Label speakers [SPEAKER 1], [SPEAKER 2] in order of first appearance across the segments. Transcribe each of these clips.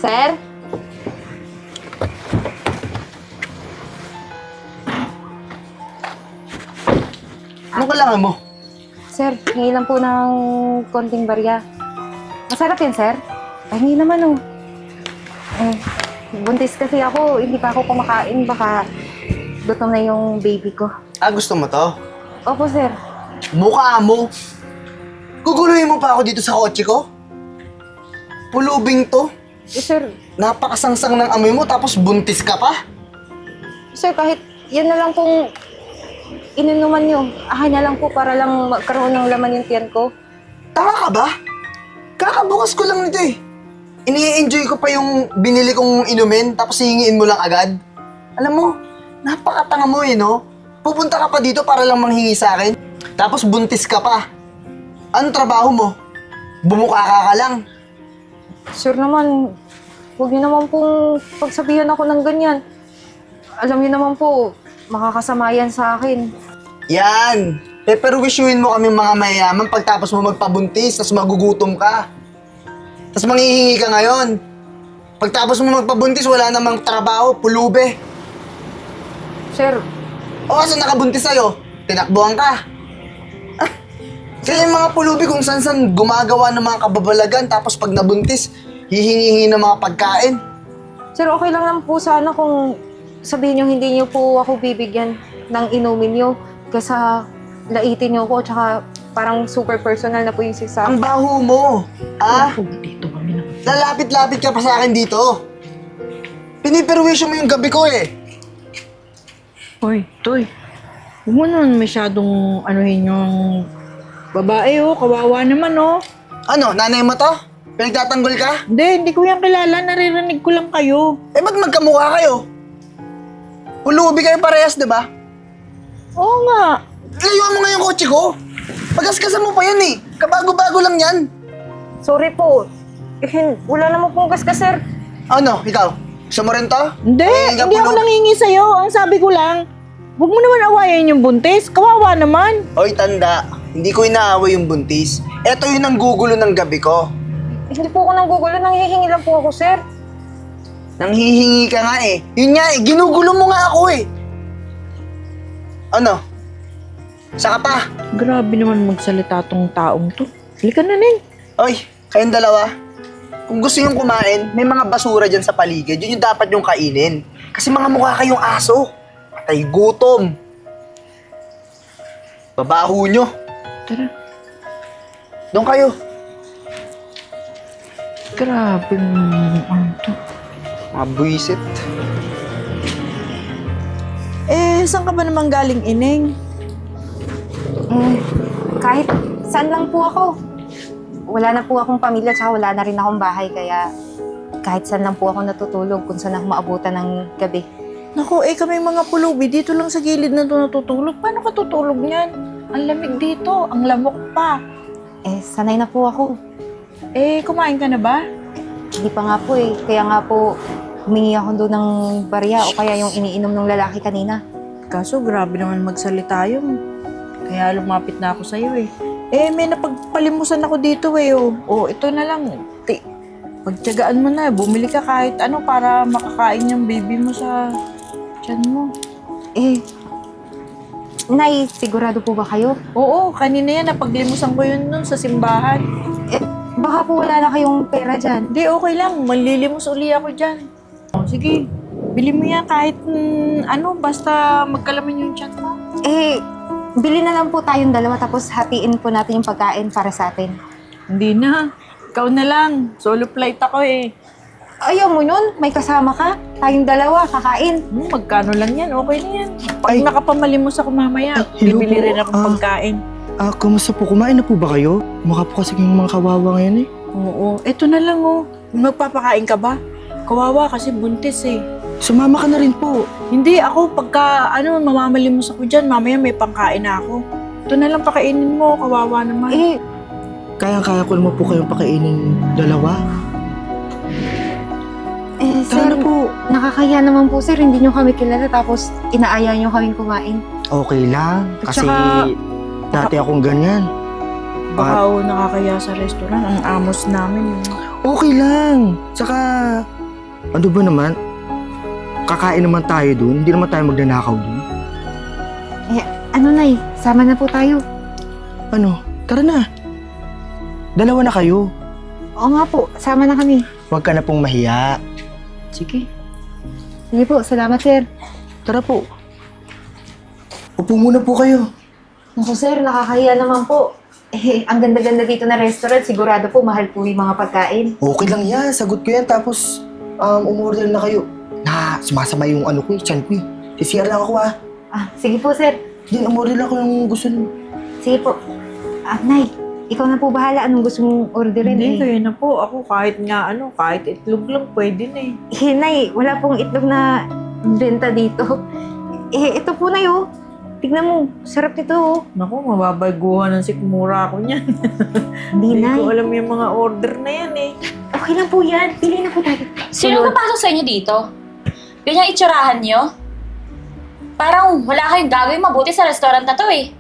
[SPEAKER 1] Sir?
[SPEAKER 2] Ano kailangan mo?
[SPEAKER 1] Sir, hingi lang po ng konting barya. Masarap yan, sir. Pahingi naman, oh. Buntis kasi ako. Hindi pa ako kumakain. Baka gutom na yung baby ko.
[SPEAKER 2] Gusto mo to?
[SPEAKER 1] Opo, sir.
[SPEAKER 2] Mukha mo. Guguluhin mo pa ako dito sa kotse ko? Pulubing to.
[SPEAKER 1] Sir,
[SPEAKER 2] Napakasangsang ng amoy mo tapos buntis ka pa?
[SPEAKER 1] sir, kahit yan na lang pong ininuman nyo. Akin na lang po para lang magkaroon ng laman yung tiyan ko.
[SPEAKER 2] Tama ka ba? Kakabukas ko lang nito eh. Ini-enjoy ko pa yung binili kong inumin tapos hihingiin mo lang agad. Alam mo, napakatanga mo eh, no? Pupunta ka pa dito para lang manghingi sa akin. Tapos buntis ka pa. Anong trabaho mo? Bumuka ka lang.
[SPEAKER 1] Sir naman, huwag niyo naman pong pagsabihan ako ng ganyan. Alam niyo naman po, makakasama yan sa akin.
[SPEAKER 2] Yan! Peperwishuin mo kami mga mayayaman pagtapos mo magpabuntis, tapos magugutom ka. Tapos manghihingi ka ngayon. Pagtapos mo magpabuntis, wala namang trabaho, pulube.
[SPEAKER 1] Sir,
[SPEAKER 2] O kasi nakabuntis sa'yo, tinakbuhan ka. Kaya yung mga pulubi kung saan-saan gumagawa ng mga kababalagan, tapos pag nabuntis, hihingi-hingi ng mga pagkain.
[SPEAKER 1] sir, okay lang naman po sana kung sabihin niyo hindi niyo po ako bibigyan ng inumin niyo. Kasi laitin niyo ko, tsaka parang super personal na po yung sisa.
[SPEAKER 2] Ang baho mo,
[SPEAKER 3] Dito kami na.
[SPEAKER 2] Lalapit-lapit ka pa sa akin dito. Piniperwisyo mo yung gabi ko eh.
[SPEAKER 3] Hoy, Toy. Huwag mo naman masyadong anuhin yung babae, oh. Kawawa naman, oh.
[SPEAKER 2] Ano, nanay mo to? Pinagtatanggol ka?
[SPEAKER 3] Hindi ko yan kilala. Naririnig ko lang kayo.
[SPEAKER 2] Eh, ba't magkamukha kayo? Pulubi kayo parehas, di ba?
[SPEAKER 3] Oo nga.
[SPEAKER 2] Layuan mo nga yung kotse ko. Pagaskasan mo pa yan eh. Kabago-bago lang yan.
[SPEAKER 1] Sorry po. Wala naman pong gasgas, sir.
[SPEAKER 2] Ano, ikaw? Gusto mo rin to?
[SPEAKER 3] Hindi ako nangingi sa'yo. Ang sabi ko lang, huwag mo naman awayan yung buntis. Kawawa naman.
[SPEAKER 2] Hoy, tanda. Hindi ko inaaway yung buntis. Eto yun ang gugulo ng gabi ko.
[SPEAKER 1] Hindi po ako nanggugulo. Nanghihingi lang po ako, sir.
[SPEAKER 2] Nanghihingi ka nga eh. Yun nga eh, ginugulo mo nga ako eh. Ano? Saka pa.
[SPEAKER 3] Grabe naman magsalita tong taong to. Halika na, Ning.
[SPEAKER 2] Hoy, kayong dalawa. Kung gusto yung kumain, may mga basura dyan sa paligid. Yun yung dapat yung kainin. Kasi mga mukha kayong aso. Patay gutom. Babaho nyo.
[SPEAKER 3] Tara.
[SPEAKER 2] Doon kayo.
[SPEAKER 3] Grabe ano to.
[SPEAKER 2] Mabwisit.
[SPEAKER 3] Saan ka ba naman galing, Ineng?
[SPEAKER 1] Kahit saan lang po ako. Wala na po akong pamilya, tsaka wala na rin akong bahay. Kaya kahit saan lang po ako natutulog, kung saan ako maabutan ng gabi.
[SPEAKER 3] Naku, kami mga pulubi, dito lang sa gilid na ito natutulog. Paano ka tutulog niyan? Ang lamig dito, ang lamok pa.
[SPEAKER 1] Sanay na po ako.
[SPEAKER 3] Kumain ka na ba?
[SPEAKER 1] Hindi pa nga po eh. Kaya nga po, humingi ako doon ng barya o kaya yung iniinom ng lalaki kanina.
[SPEAKER 3] Kaso grabe naman magsalita yun. Kaya lumapit na ako sa'yo eh. May napagpalimusan ako dito eh. Ito na lang. Pagtiyagaan mo na, bumili ka kahit ano para makakain yung baby mo sa tiyan mo.
[SPEAKER 1] Nay, sigurado po ba kayo?
[SPEAKER 3] Oo, kanina yan, napaglimusan ko yun nun sa simbahan.
[SPEAKER 1] Baka po wala na kayong pera dyan.
[SPEAKER 3] Hindi, okay lang. Manlilimos uli ako dyan. Sige, bili mo yan kahit basta magkalaman yung tiyan mo.
[SPEAKER 1] Bili na lang po tayong dalawa tapos hatiin po natin yung pagkain para sa atin.
[SPEAKER 3] Hindi na. Ikaw na lang. Solo flight ako eh.
[SPEAKER 1] Ayaw mo nun? May kasama ka? Tayong dalawa, kakain.
[SPEAKER 3] Magkano lang yan? Okay na yan. Pag nakapamalimos ako mamaya,
[SPEAKER 2] hello
[SPEAKER 3] bibili
[SPEAKER 2] po.
[SPEAKER 3] rin akong pagkain.
[SPEAKER 2] Kumusta po? Kumain na po ba kayo? Mukha po kasi kayong mga kawawa ngayon eh.
[SPEAKER 3] Oo. Ito na lang Magpapakain ka ba? Kawawa kasi buntis eh.
[SPEAKER 2] Sumama ka na rin po.
[SPEAKER 3] Hindi, ako pagka mamamalimos ako dyan, mamaya may pangkain na ako. Ito na lang pakainin mo, kawawa naman.
[SPEAKER 2] Kayang-kaya ko naman po kayong pakainin dalawa.
[SPEAKER 1] Sir,
[SPEAKER 2] po.
[SPEAKER 1] nakakaya naman po sir, hindi nyo kami kilala tapos inaaya nyo kaming kumain.
[SPEAKER 2] Okay lang.
[SPEAKER 3] At
[SPEAKER 2] Kasi
[SPEAKER 3] saka-
[SPEAKER 2] dati akong ganyan.
[SPEAKER 3] Baka nakakaya sa restaurant, ang amos namin.
[SPEAKER 2] Okay lang. Tsaka
[SPEAKER 4] Ano ba naman? Kakain naman tayo dun. Hindi naman tayo magnanakaw dun.
[SPEAKER 1] Eh, ano Nay? Sama na po tayo.
[SPEAKER 4] Ano? Tara na. Dalawa na kayo.
[SPEAKER 1] Oo nga po, sama na kami.
[SPEAKER 4] Huwag ka na pong mahiya.
[SPEAKER 3] Sige.
[SPEAKER 1] Sige po, salamat sir.
[SPEAKER 4] Tara po. Upo muna po kayo.
[SPEAKER 1] Naku sir, nakakahiya naman po. Eh, ang ganda-ganda dito na restaurant, sigurado po mahal po yung mga pagkain.
[SPEAKER 4] Okay lang yan. Sagot ko yan. Tapos, umorder na kayo. Sumasama yung ano ko eh, tiyan ko eh. CCR lang ako ah.
[SPEAKER 1] Sige po sir.
[SPEAKER 4] Din, umorder lang ako ng gusto nyo.
[SPEAKER 1] Sige po. Nay, ikaw na po bahala. Anong gusto mong orderin?
[SPEAKER 3] Hindi, kayo na po. Ako kahit kahit itlog lang pwede na eh.
[SPEAKER 1] Nay, wala pong itlog na benta dito. Ito po na yun. Tignan mo, sarap nito oh.
[SPEAKER 3] Naku, mababaguhan ng sikmura ako niyan.
[SPEAKER 1] Hindi
[SPEAKER 3] Hindi
[SPEAKER 1] Nay.
[SPEAKER 3] ko alam yung mga order na yan eh.
[SPEAKER 1] Okay lang po yan. Pili na po tayo.
[SPEAKER 5] Sino papasok sa inyo dito? Yun yung itsurahan nyo? Parang wala kayong gagawin mabuti sa restaurant na to eh.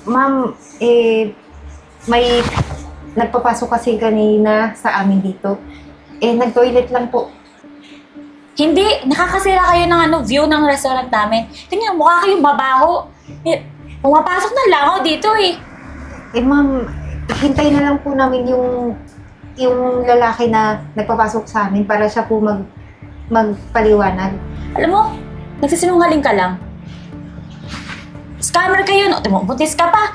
[SPEAKER 1] Ma'am, may nagpapasok kasi kanina sa amin dito. Nag-toilet lang po.
[SPEAKER 5] Hindi, nakakasira kayo ng view ng restaurant namin. Tingnan, mukha kayong babaho. Pumapasok ng langaw dito eh.
[SPEAKER 1] Ma'am, hintay na lang po namin yung lalaki na nagpapasok sa amin para siya po magpaliwanag.
[SPEAKER 5] Alam mo, nagsisinungaling ka lang. Scammer kayo, no? Buntis ka pa.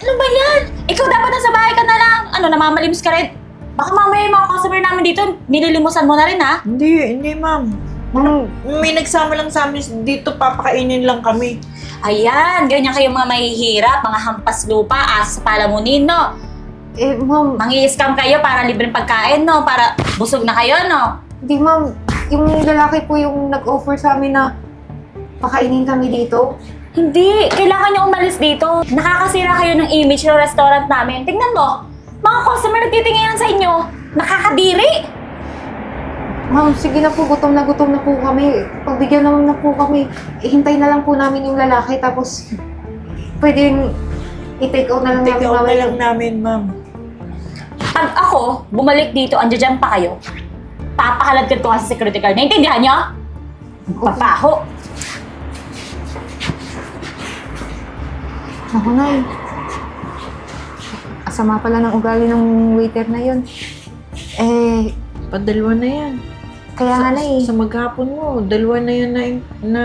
[SPEAKER 5] Ano ba yan? Ikaw dapat nasa bahay ka na lang. Namamalimos ka rin. Baka mamaya yung mga customer namin dito, nililimusan mo na rin ha?
[SPEAKER 3] Hindi ma'am.
[SPEAKER 1] Ma'am,
[SPEAKER 3] May nagsama lang sa amin dito, papakainin lang kami.
[SPEAKER 5] Ayan, ganyan kayo mga mahihirap, mga hampas lupa, asa sa palamunin, no?
[SPEAKER 1] ma'am,
[SPEAKER 5] Mangi-scam kayo para libreng pagkain, no? Para busog na kayo, no?
[SPEAKER 1] hindi ma'am, yung lalaki po yung nag-offer sa amin na pakainin kami dito.
[SPEAKER 5] Hindi, kailangan nyo umalis dito. Nakakasira kayo ng image ng restaurant namin. Tingnan mo, mga customer nagtitinginan sa inyo. Nakakadiri!
[SPEAKER 1] Ma'am, sige na po, gutom na po kami. Pagbigyan naman na po kami. Hintay na lang po namin yung lalaki tapos pwedeng i-take out na lang
[SPEAKER 3] Take
[SPEAKER 1] namin.
[SPEAKER 3] out na lang namin, ma'am.
[SPEAKER 5] Pag ako, bumalik dito, andyan pa kayo. Papakaladkad ko nga sa security guard. Naintindihan nyo? Papaho.
[SPEAKER 1] Ako na asama pala ng ugali ng waiter na yun.
[SPEAKER 3] Padalwa na yan.
[SPEAKER 1] Kaya nga na
[SPEAKER 3] Sa maghapon mo, dalawa na yan na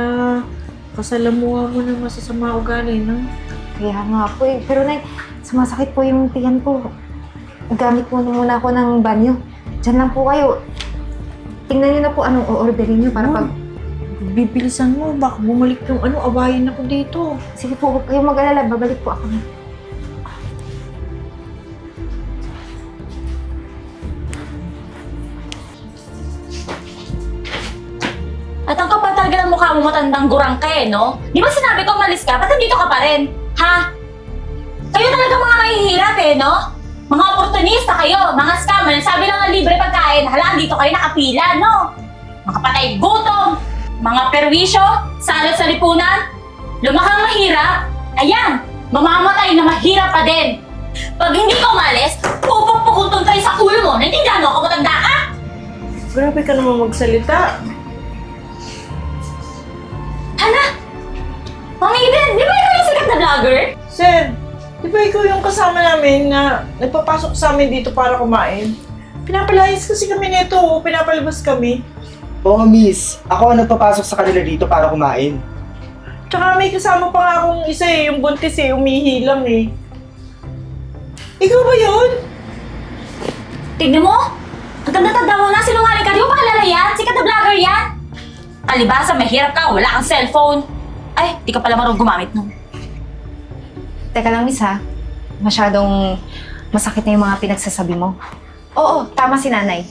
[SPEAKER 3] kasalamuha mo ng masasama ugali, no?
[SPEAKER 1] Kaya nga po Pero sumasakit po yung tiyan ko. Gamit muna ako ng banyo. Diyan lang po kayo. Tingnan niyo na po anong o-orderin niyo para pag...
[SPEAKER 3] Bibilisan mo, baka bumalik yung awayin ako dito.
[SPEAKER 1] Sige po, huwag kayong mag-alala. Babalik po ako.
[SPEAKER 5] At ang kapal talaga ng mukha mo matandang gurang ka eh, no? Di ba sinabi ko umalis ka? Ba't nandito ka pa rin? Ha? Kayo talaga mga mahihirap eh, no? Mga oportunista kayo, mga scammer. Sabi lang na libre pagkain. Hala, dito kayo nakapila, no? Mga patay gutom, mga perwisyo, salot sa lipunan. Lumakang mahirap. Ayan, mamamatay na mahirap pa din. Pag hindi ka umalis, pupukpukuntong tayo sa ulo mo. Naintindihan mo ako, matanda ka?
[SPEAKER 3] Grabe ka naman magsalita.
[SPEAKER 5] Hala! Ma'am Eden, di ba ikaw yung sikat na vlogger?
[SPEAKER 3] Sir, di ba ikaw yung kasama namin na nagpapasok sa amin dito para kumain? Pinapalayas kasi kami nito, pinapalabas kami.
[SPEAKER 4] Oo, miss. Ako ang nagpapasok sa kanila dito para kumain.
[SPEAKER 3] Tsaka may kasama pa nga akong isa eh, yung buntis eh, umihilang eh. Ikaw ba yun?
[SPEAKER 5] Tignan mo! Ang tanda-tanda mo na, sinungaling ka. Di mo ba kilala yan? Sikat na vlogger yan! Palibasa, mahirap ka, wala kang cellphone. Ay, di ka pala marunong gumamit nun.
[SPEAKER 1] Teka lang, miss ha. Masyadong masakit na yung mga pinagsasabi mo. Oo, tama si nanay.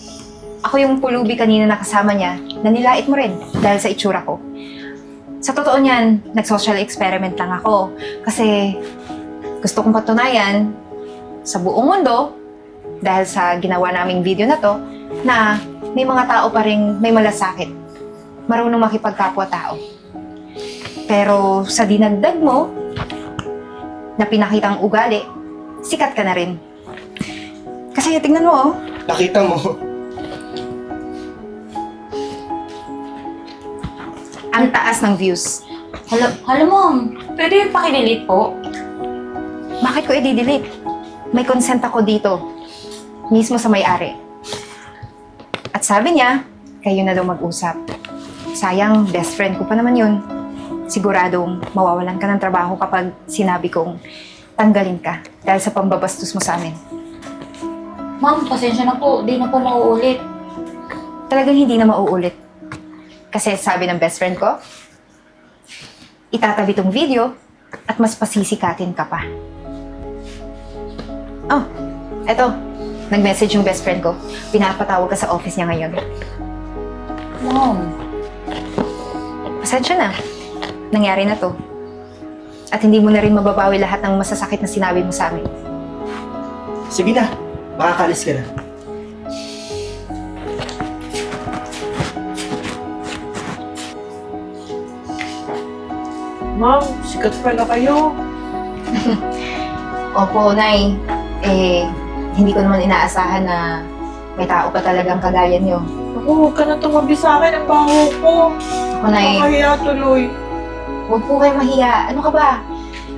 [SPEAKER 1] Ako yung pulubi kanina na kasama niya na nilait mo rin dahil sa itsura ko. Sa totoo niyan, nag-social experiment lang ako. Kasi gusto kong patunayan sa buong mundo, dahil sa ginawa naming video na to, na may mga tao pa rin may malasakit. Marunong makipagkapwa-tao. Pero sa dinagdag mo, na pinakitang ugali, sikat ka na rin. Kasi tingnan mo, oh.
[SPEAKER 4] Nakita mo?
[SPEAKER 1] Ang taas ng views.
[SPEAKER 5] Hala ma'am, pwede yung pakidilate po?
[SPEAKER 1] Bakit ko i-delete? May consent ako dito. Mismo sa may-ari. At sabi niya, kayo na daw mag-usap. Sayang, best friend ko pa naman yun. Siguradong mawawalan ka ng trabaho kapag sinabi kong tanggalin ka dahil sa pambabastos mo sa amin.
[SPEAKER 5] Ma'am, pasensya na po. Di na po mauulit.
[SPEAKER 1] Talagang hindi na mauulit. Kasi sabi ng best friend ko, itatabi tong video at mas pasisikatin ka pa. Oh, eto. Nag-message yung best friend ko. Pinapatawag ka sa office niya ngayon.
[SPEAKER 5] Ma'am.
[SPEAKER 1] Pasensya na. Nangyari na to. At hindi mo na rin mababawi lahat ng masasakit na sinabi mo sa amin.
[SPEAKER 4] Sige na, makakalis ka na.
[SPEAKER 3] Ma'am, sikat pala kayo.
[SPEAKER 1] Opo, Nay. Hindi ko naman inaasahan na may tao pa talagang kagaya niyo.
[SPEAKER 3] Ako, huwag ka na tumabi sa akin. Ang baho ko.
[SPEAKER 1] Ako, Nay,
[SPEAKER 3] Nakakahiya tuloy.
[SPEAKER 1] huwag po kayo mahiya. Ano ka ba?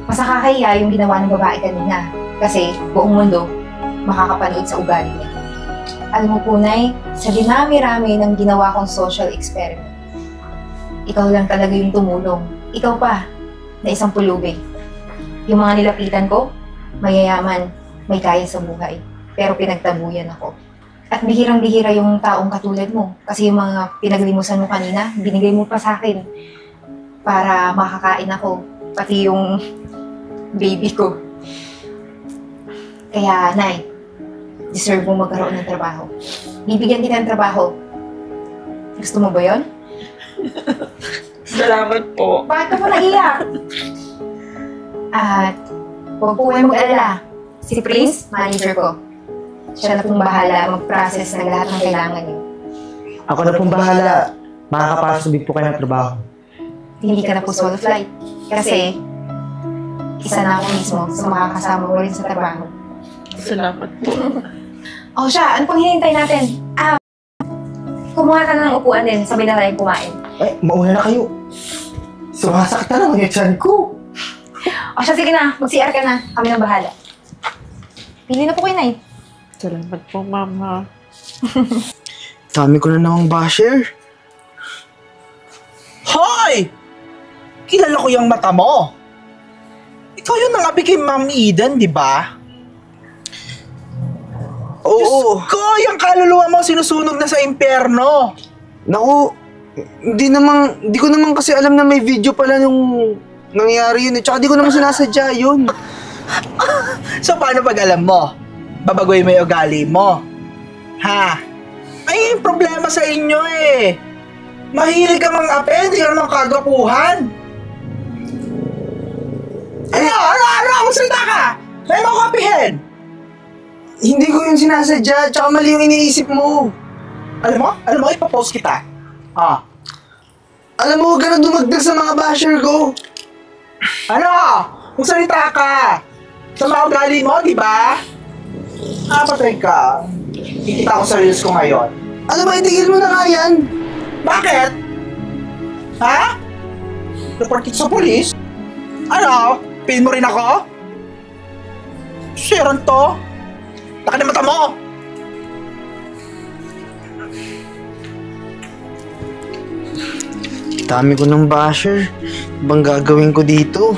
[SPEAKER 1] Mas nakakahiya yung ginawa ng babae kanina. Kasi buong mundo makakapanood sa ugali niya. Alam mo po, Nay, sa dinami-rami ng ginawa kong social experiment, ikaw lang talaga yung tumulong. Ikaw pa, na isang pulubi. Yung mga nilapitan ko, mayayaman, may kaya sa buhay. Pero pinagtabuyan ako. At bihirang-bihira yung taong katulad mo. Kasi yung mga pinaglimusan mo kanina, binigay mo pa sa akin. Para makakain ako. Pati yung baby ko. Kaya, Nay, deserve mo magkaroon ng trabaho. Bibigyan kita ng trabaho. Gusto mo ba yun?
[SPEAKER 3] Salamat po.
[SPEAKER 1] Bakit ka pa naiyak? At huwag po kayong mag-alala. Si Prince, manager ko. Siya na pong bahala mag-process ng lahat ng kailangan niyo.
[SPEAKER 4] Ako na pong bahala. Makakapasubig po kayo ng trabaho.
[SPEAKER 1] Hindi ka na po solo flight. Kasi, isa na ako mismo sa makakasama mo rin sa trabaho.
[SPEAKER 3] Salamat po.
[SPEAKER 1] O siya, ano pang hinihintay natin? Kumuha ka na ng upuan din. Sabay na tayong kumain.
[SPEAKER 4] Mauna na kayo. Sumasakit na naman yung tiyan ko.
[SPEAKER 1] O siya, sige na. Mag-CR ka na. Kami nang bahala. Pili na po kayo, Nay.
[SPEAKER 3] Salamat po, Mama.
[SPEAKER 2] Dami ko na namang basher.
[SPEAKER 6] Hoy! Kilala ko yung mata mo. Ikaw yung nangabi kay Ma'am Eden, di ba?
[SPEAKER 2] Oo.
[SPEAKER 6] Diyos ko, yung kaluluwa mo sinusunog na sa impyerno.
[SPEAKER 2] Naku, hindi ko naman kasi alam na may video pala nung nangyari yun. Tsaka di ko naman sinasadya yun.
[SPEAKER 6] So paano pag alam mo? Babagoy mo yung ugali mo. Ha? Ay, yung problema sa inyo eh. Mahilig ka mang ape, hindi ka naman kagapuhan. Ano? Magsalita ka! May mga kapihin!
[SPEAKER 2] Hindi ko yun sinasadya. Tsaka mali yung iniisip mo.
[SPEAKER 6] Alam mo, ipapost kita.
[SPEAKER 2] Alam mo, huwag ka na dumagdag sa mga basher ko.
[SPEAKER 6] Ano? Magsalita ka! Sa mga ugali mo, di ba? Patay ka. Kikita ko sa reels ko ngayon.
[SPEAKER 2] Alam mo, itigil mo na nga yan.
[SPEAKER 6] Bakit? Ha? Report kita sa polis? Ano? Pin mo rin ako? Sharon to? Laki na mata mo!
[SPEAKER 2] Dami ko ng basher. Bang gagawin ko dito?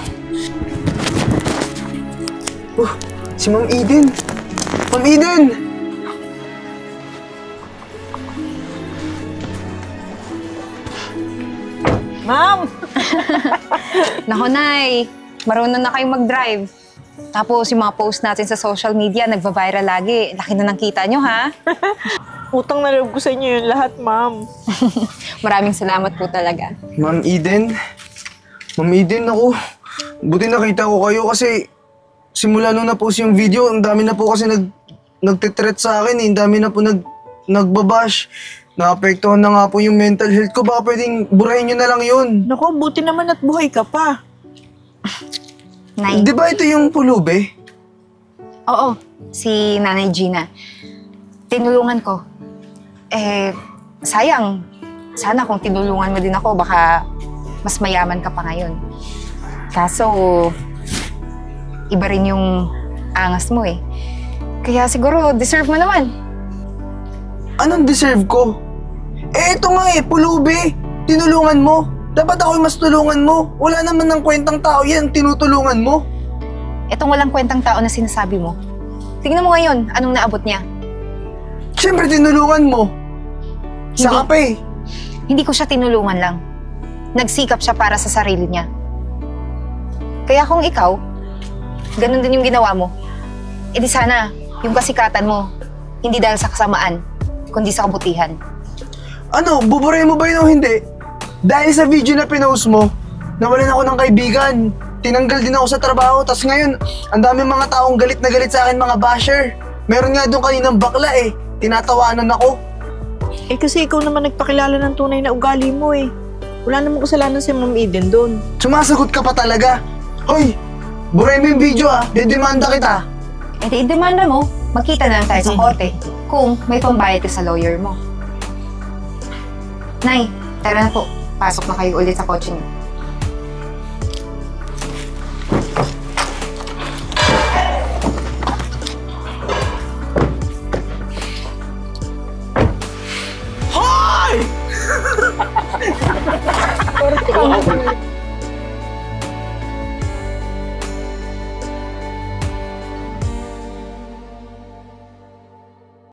[SPEAKER 2] Si Ma'am Eden. Ma'am Eden!
[SPEAKER 3] Ma'am!
[SPEAKER 1] Nako, Nay. Marunong na kayong mag-drive. Tapos yung mga post natin sa social media, nagva-viral lagi. Laki na ng kita nyo, ha?
[SPEAKER 3] Utang na loob ko sa inyo yung lahat, Ma'am.
[SPEAKER 1] Maraming salamat po talaga.
[SPEAKER 2] Ma'am Eden? Ma'am Eden, ako. Buti nakita ko kayo kasi simula nung na-post yung video, ang dami na po kasi nagtitreat sa akin eh. Ang dami na po nagbabash. Naapektuhan na nga po yung mental health ko. Baka pwedeng burahin nyo na lang yun.
[SPEAKER 3] Naku, buti naman at buhay ka pa.
[SPEAKER 1] Nay.
[SPEAKER 2] Di ba ito yung pulube?
[SPEAKER 1] Oo, si Nanay Gina. Tinulungan ko. Sayang. Sana kung tinulungan mo din ako, baka mas mayaman ka pa ngayon. Kaso, iba rin yung angas mo eh. Kaya siguro, deserve mo naman.
[SPEAKER 2] Anong deserve ko? Eh, ito nga eh, pulubi. Tinulungan mo. Dapat ako yung mas tulungan mo. Wala naman ng kwentang tao yan, tinutulungan mo.
[SPEAKER 1] Itong walang kwentang tao na sinasabi mo. Tingnan mo ngayon, anong naabot niya.
[SPEAKER 2] Siyempre, tinulungan mo. Saka pa eh.
[SPEAKER 1] Hindi ko siya tinulungan lang. Nagsikap siya para sa sarili niya. Kaya kung ikaw, ganun din yung ginawa mo, edi sana yung kasikatan mo, hindi dahil sa kasamaan, kundi sa kabutihan.
[SPEAKER 2] Ano, buburay mo ba yun o hindi? Dahil sa video na pinost mo, nawalan ako ng kaibigan. Tinanggal din ako sa trabaho, tas ngayon, ang dami mga taong galit na galit sa akin, mga basher. Meron nga doon kaninang bakla eh, tinatawanan ako.
[SPEAKER 3] Eh kasi ikaw naman nagpakilala ng tunay na ugali mo eh. Wala namang kasalanan si Ma'am Eden doon.
[SPEAKER 2] Sumasagot ka pa talaga. Hoy, buray mo yung video ah, dedemanda kita.
[SPEAKER 1] E di demanda mo, magkita na lang tayo sa korte kung may pambayad ka sa lawyer mo. Nay, tara na po. Pasok na kayo ulit sa kotse niyo.
[SPEAKER 6] Hoy!